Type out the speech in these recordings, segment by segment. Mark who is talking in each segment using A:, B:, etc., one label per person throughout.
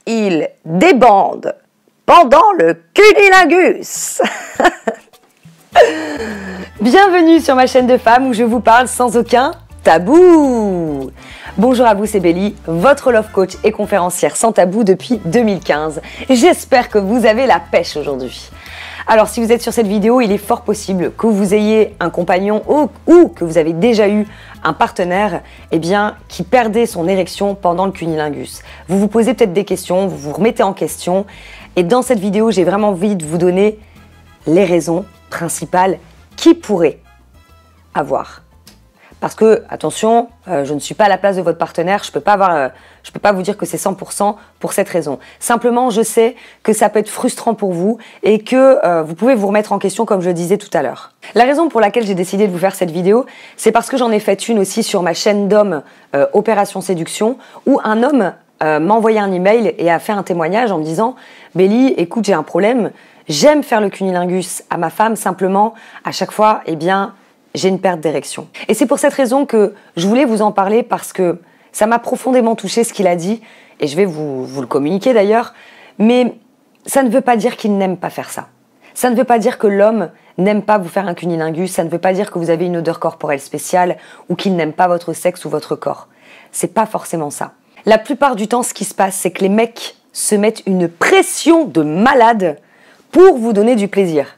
A: il débande pendant le cunilingus. Bienvenue sur ma chaîne de femmes où je vous parle sans aucun tabou. Bonjour à vous, c'est Belly, votre love coach et conférencière sans tabou depuis 2015. J'espère que vous avez la pêche aujourd'hui. Alors si vous êtes sur cette vidéo, il est fort possible que vous ayez un compagnon ou que vous avez déjà eu un partenaire qui perdait son érection pendant le cunilingus. Vous vous posez peut-être des questions, vous vous remettez en question. Et dans cette vidéo, j'ai vraiment envie de vous donner les raisons principales qui pourraient avoir. Parce que, attention, je ne suis pas à la place de votre partenaire, je peux pas vous dire que c'est 100% pour cette raison. Simplement, je sais que ça peut être frustrant pour vous et que vous pouvez vous remettre en question comme je le disais tout à l'heure. La raison pour laquelle j'ai décidé de vous faire cette vidéo, c'est parce que j'en ai fait une aussi sur ma chaîne d'hommes Opération Séduction, où un homme m'a envoyé un email et a fait un témoignage en me disant « Belly, écoute, j'ai un problème, j'aime faire le cunilingus à ma femme, simplement, à chaque fois, j'ai une perte d'érection. » Et c'est pour cette raison que je voulais vous en parler parce que ça m'a profondément touché ce qu'il a dit et je vais vous le communiquer d'ailleurs, mais ça ne veut pas dire qu'il n'aime pas faire ça. Ça ne veut pas dire que l'homme n'aime pas vous faire un cunilingus, ça ne veut pas dire que vous avez une odeur corporelle spéciale ou qu'il n'aime pas votre sexe ou votre corps. C'est pas forcément ça. La plupart du temps, ce qui se passe, c'est que les mecs se mettent une pression de malade pour vous donner du plaisir.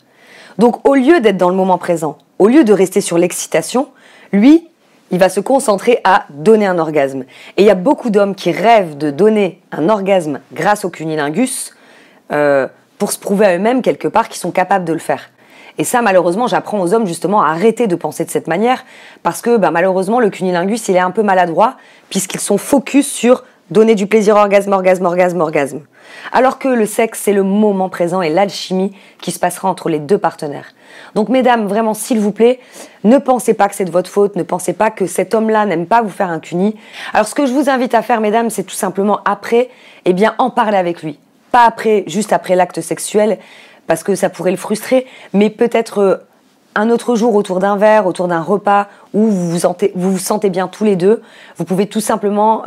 A: Donc au lieu d'être dans le moment présent, au lieu de rester sur l'excitation, lui, il va se concentrer à donner un orgasme. Et il y a beaucoup d'hommes qui rêvent de donner un orgasme grâce au cunilingus pour se prouver à eux-mêmes quelque part qu'ils sont capables de le faire. Et ça, malheureusement, j'apprends aux hommes justement à arrêter de penser de cette manière parce que malheureusement, le cunilingus, il est un peu maladroit puisqu'ils sont focus sur donner du plaisir, orgasme. Alors que le sexe, c'est le moment présent et l'alchimie qui se passera entre les deux partenaires. Donc mesdames, vraiment, s'il vous plaît, ne pensez pas que c'est de votre faute, ne pensez pas que cet homme-là n'aime pas vous faire un cuni. Alors ce que je vous invite à faire, mesdames, c'est tout simplement après, en parler avec lui. Pas après, juste après l'acte sexuel, parce que ça pourrait le frustrer, mais peut-être un autre jour autour d'un verre, autour d'un repas, où vous vous sentez bien tous les deux. Vous pouvez tout simplement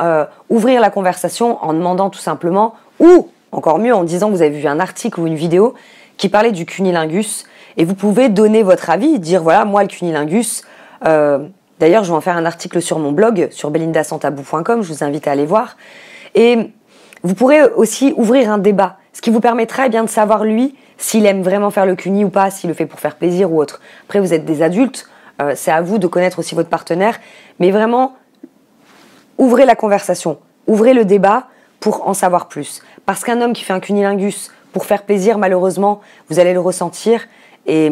A: ouvrir la conversation en demandant tout simplement, ou encore mieux en disant que vous avez vu un article ou une vidéo qui parlait du cunilingus, et vous pouvez donner votre avis, dire voilà, moi le cunilingus, d'ailleurs je vais en faire un article sur mon blog, sur belindasantabou.com, je vous invite à aller voir, et vous pourrez aussi ouvrir un débat, ce qui vous permettra de savoir lui, s'il aime vraiment faire le cuni ou pas, s'il le fait pour faire plaisir ou autre. Après vous êtes des adultes, c'est à vous de connaître aussi votre partenaire, mais vraiment, ouvrez la conversation, ouvrez le débat pour en savoir plus. Parce qu'un homme qui fait un cunilingus pour faire plaisir, malheureusement, vous allez le ressentir et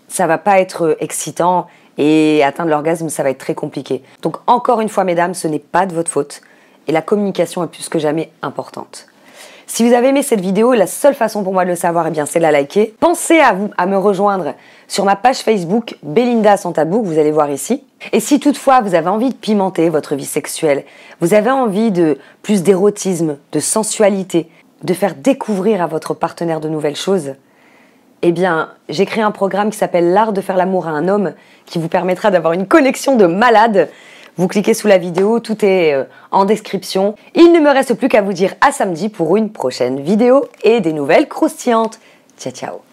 A: ça va pas être excitant et atteindre l'orgasme, ça va être très compliqué. Donc encore une fois, mesdames, ce n'est pas de votre faute et la communication est plus que jamais importante. Si vous avez aimé cette vidéo, la seule façon pour moi de le savoir, c'est de la liker. Pensez à me rejoindre sur ma page Facebook Belinda sans tabou, que vous allez voir ici. Et si toutefois vous avez envie de pimenter votre vie sexuelle, vous avez envie de plus d'érotisme, de sensualité, de faire découvrir à votre partenaire de nouvelles choses, j'ai créé un programme qui s'appelle l'art de faire l'amour à un homme, qui vous permettra d'avoir une connexion de malade. Vous cliquez sous la vidéo, tout est en description. Il ne me reste plus qu'à vous dire à samedi pour une prochaine vidéo et des nouvelles croustillantes. Ciao, ciao.